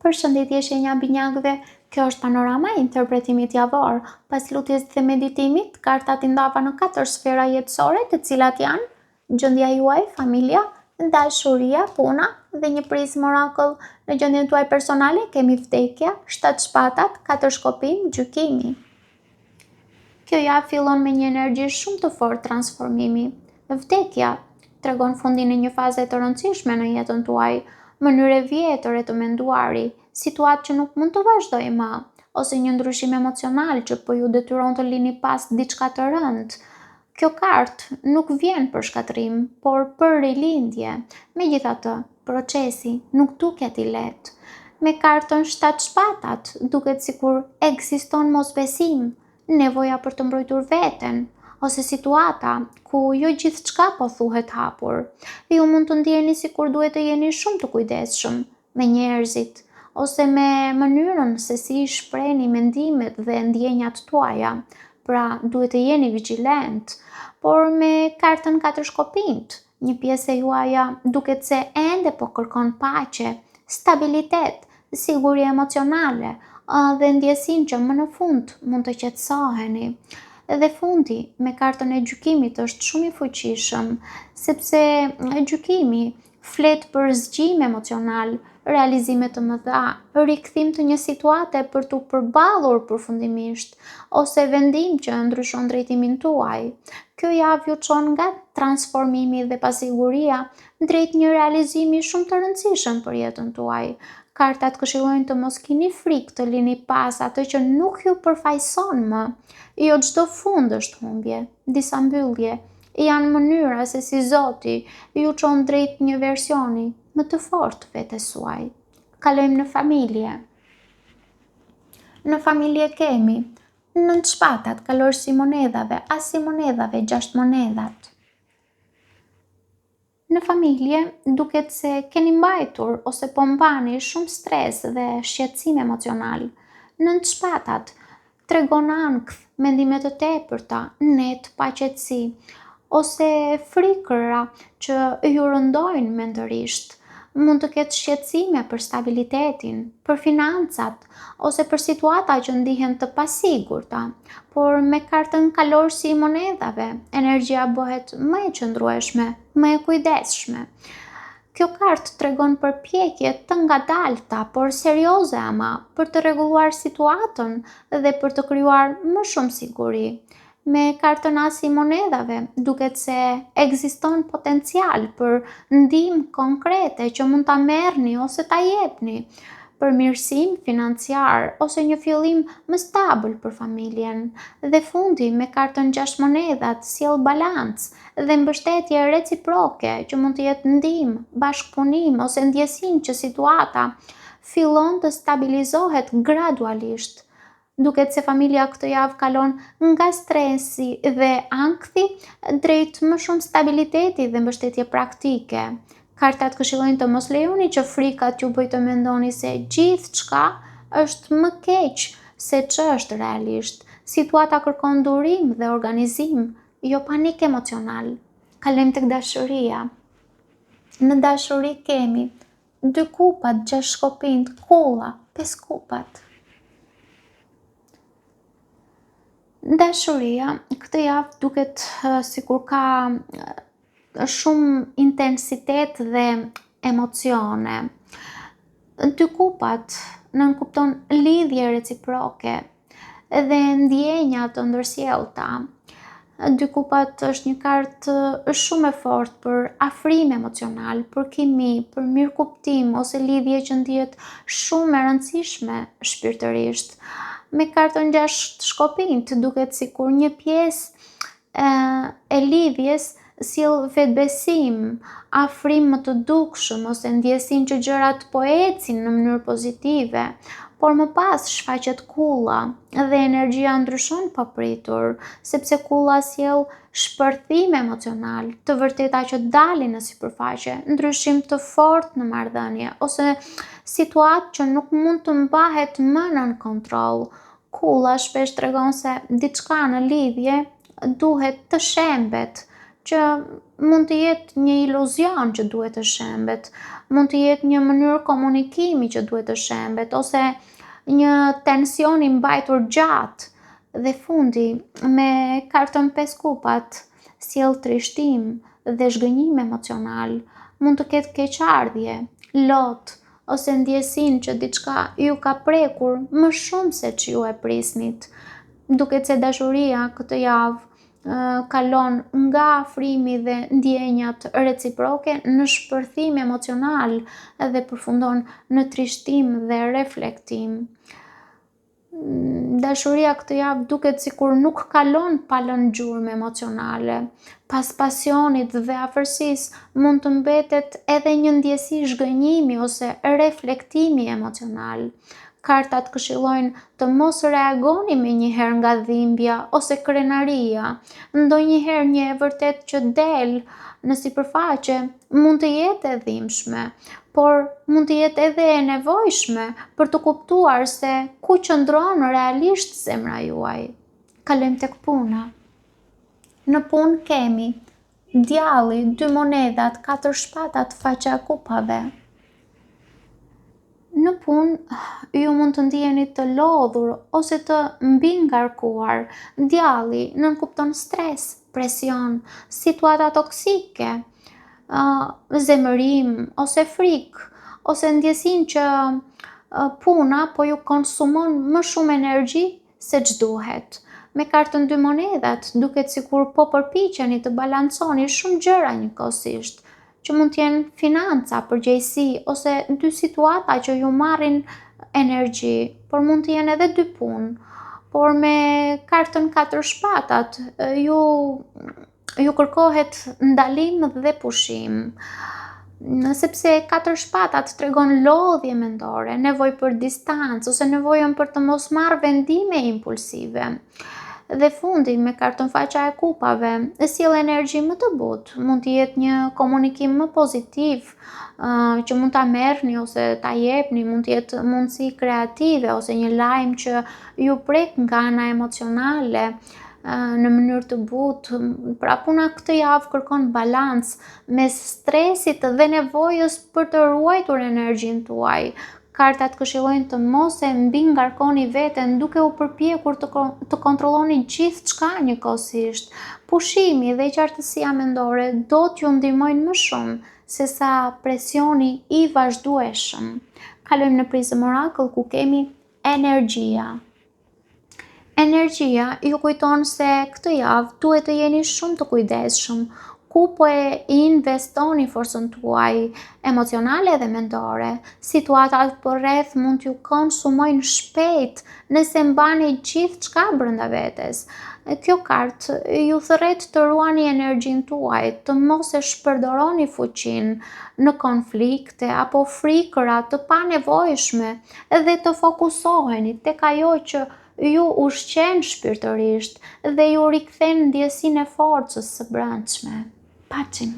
Përshëndetje shenja binjakëve, kjo është panorama e interpretimit javor. Pas lutjes dhe meditimit, kartat i ndava në 4 sfera jetësore, të cilat janë gjendja juaj, familja, dashuria, puna dhe një prizmë orakull. Në gjendjen tuaj personale kemi vdekja, 7 shpatat, 4 shkopim, gjykimi. Kjo javë fillon me një energji shumë të fortë transformimi. Vdekja tregon fundin e një faze të rëndësishme në jetën tuaj, mënyre vjetër e të menduari, situatë që nuk mund të vazhdoj më, ose një ndryshim emocional që po ju detyron të lini pas diçka të rëndë. Kjo kartë nuk vjen për shkatrim, por për rilindje. Megjithatë, procesi nuk duket i lehtë. Me kartën 7 shpatat, duket sikur ekziston mosbesim, nevoja për të mbrojtur veten, ose situata ku jo gjithçka po thuhet hapur. Ju mund të ndjeni sikur duhet të jeni shumë të kujdesshëm me njerëzit, ose me mënyrën se si shprehni mendimet dhe ndjenjat tuaja. Pra, duhet të jeni vigjilent. Por me kartën 4 shkopinjt, një pjesë e juaja duket se ende po kërkon paqe, stabilitet, siguri emocionale dhe ndjesin që më në fund mund të qetësoheni. Dhe fundi me kartën e gjykimit është shumë i fuqishëm, sepse gjykimi flet për zgjim emocional, realizime të mëdha, rikthim të një situate për t'u përballur përfundimisht, ose vendim që ndryshon drejtimin tuaj. Kjo javë ju çon nga transformimi dhe pasiguria drejt një realizimi shumë të rëndësishëm për jetën tuaj. Kartat këshillojnë të mos kini frikë të lini pas atë që nuk ju përfaqëson më. Jo çdo fund është humbje, disa mbyllje janë mënyra se si Zoti ju çon drejt një versioni më të fortë vetes suaj. Kalojmë në familje. Në familje kemi 9 shpatat, kalorësi monedhave, asi monedhave, 6 monedhat. Në familje duket se keni mbajtur ose po mbani shumë stres dhe shqetësim emocional. 9 shpatat tregon ankth, mendime të tepërta, net paqetësi, ose frikëra që ju rëndojnë mendërisht. Mund të ketë shqetësime për stabilitetin, për financat, ose për situata që ndihen të pasigurta. Por me kartën kalorësi i monedhave, energjia bëhet më e qëndrueshme, më e kujdesshme. Kjo kartë tregon përpjekje të ngadalta, por serioze ama, për të rregulluar situatën dhe për të krijuar më shumë siguri. Me kartën asi i monedhave, duket se ekziston potencial për ndihmë konkrete që mund ta merrni ose ta jepni, përmirësim financiar ose një fillim më stabil për familjen. Dhe fundi me kartën 6 monedhat sjell balancë dhe mbështetje reciproke që mund të jetë ndihmë, bashkëpunim ose ndjesinë që situata fillon të stabilizohet gradualisht. Duket se familja këtë javë kalon nga stresi dhe ankthi drejt më shumë stabiliteti dhe mbështetje praktike. Kartat këshillojnë të mos lejoni që frikat ju bëjë të mendoni se gjithçka është më keq se ç'është realisht. Situata kërkon durim dhe organizim, jo panik emocional. Kalojmë tek dashuria. Në dashuri kemi 2 kupat, 6 shkopinjt, kulla, 5 kupat. Dashuria këtë javë duket sikur ka shumë intensitet dhe emocione. 2 kupat nënkupton lidhje reciproke dhe ndjenja të ndërsjellta. 2 kupat është një kartë shumë e fortë për afrim emocional, për kimi, për mirëkuptim ose lidhje që ndihet shumë e rëndësishme shpirtërisht. Me kartën 6 shkopinjt duket sikur një pjesë e lidhjes sjell vetbesim, afrim më të dukshëm ose ndjesinë që gjërat po ecin në mënyrë pozitive, por më pas shfaqet kulla dhe energjia ndryshon papritur, sepse kulla sjell shpërthim emocional, të vërteta që dalin në sipërfaqe, ndryshim të fortë në marrëdhënie ose situatë që nuk mund të mbahet më nën kontroll. Kulla shpesh tregon se diçka në lidhje duhet të shembet, që mund të jetë një iluzion që duhet të shembet, mund të jetë një mënyrë komunikimi që duhet të shembet, ose një tension i mbajtur gjatë. Dhe fundi, me kartën 5 kupat, sjell trishtim dhe zhgënjim emocional, mund të ketë keqardhje, lot, ose ndjesinë që diçka ju ka prekur më shumë se që ju e prisnit. Duket se dashuria këtë javë kalon nga afrimi dhe ndjenjat reciproke në shpërthim emocional dhe përfundon në trishtim dhe reflektim. Dashuria këtë javë duket sikur nuk kalon pa lënë gjurmë emocionale. Pas pasionit dhe afërsisë mund të mbetet edhe një ndjesi zhgënjimi ose reflektimi emocional. Kartat këshillojnë të mos reagoni menjëherë nga dhimbja ose krenaria. Ndonjëherë një e vërtet që del në sipërfaqe mund të jetë e dhimbshme, por mund të jetë edhe e nevojshme për të kuptuar se ku qëndron realisht zemra juaj. Kalojmë tek puna. Në punë kemi djalli, 2 monedhat, 4 shpatat, faqa e kupave. Në punë, ju mund të ndiheni të lodhur ose të mbingarkuar. Djalli nënkupton stres, presion, situata toksike, zemërim ose frikë, ose ndjesinë që puna po ju konsumon më shumë energji se ç'duhet. Me kartën 2 monedhat, duket sikur po përpiqeni të balanconi shumë gjëra njëkohësisht, që mund të jenë financa, përgjegjësi ose 2 situata që ju marrin energji, por mund të jenë edhe 2 punë. Por me kartën 4 shpatat, ju kërkohet ndalim dhe pushim. Sepse 4 shpatat tregon lodhje mendore, nevojë për distancë ose nevojën për të mos marrë vendime impulsive. Dhe fundi, me kartën faqa e kupave, sjell energji më të butë, mund të jetë një komunikim më pozitiv që mund ta merrni ose ta jepni, mund të jetë mundësi kreative ose një lajm që ju prek nga ana emocionale në mënyrë të butë. Pra puna këtë javë kërkon balancë mes stresit dhe nevojës për të ruajtur energjinë tuaj. Kartat këshillojnë të mos e mbingarkoni veten duke u përpjekur të kontrolloni gjithçka njëkohësisht. Pushimi dhe qartësia mendore do t'ju ndihmojnë më shumë sesa presioni i vazhdueshëm. Kalojmë në prizëm Oracle ku kemi energjia. Energjia ju kujton se këtë javë duhet të jeni shumë të kujdesshëm. Ku po e investoni forcën tuaj emocionale dhe mendore. Situatat përreth mund t'ju konsumojnë shpejt nëse mbani gjithçka brenda vetes. Kjo kartë ju thërret të ruani energjinë tuaj, të mos e shpërdoroni fuqinë në konflikte apo frikëra të panevojshme dhe të fokusoheni tek ajo që ju ushqen shpirtërisht dhe ju rikthen ndjesinë e forcës së brendshme. Paçim.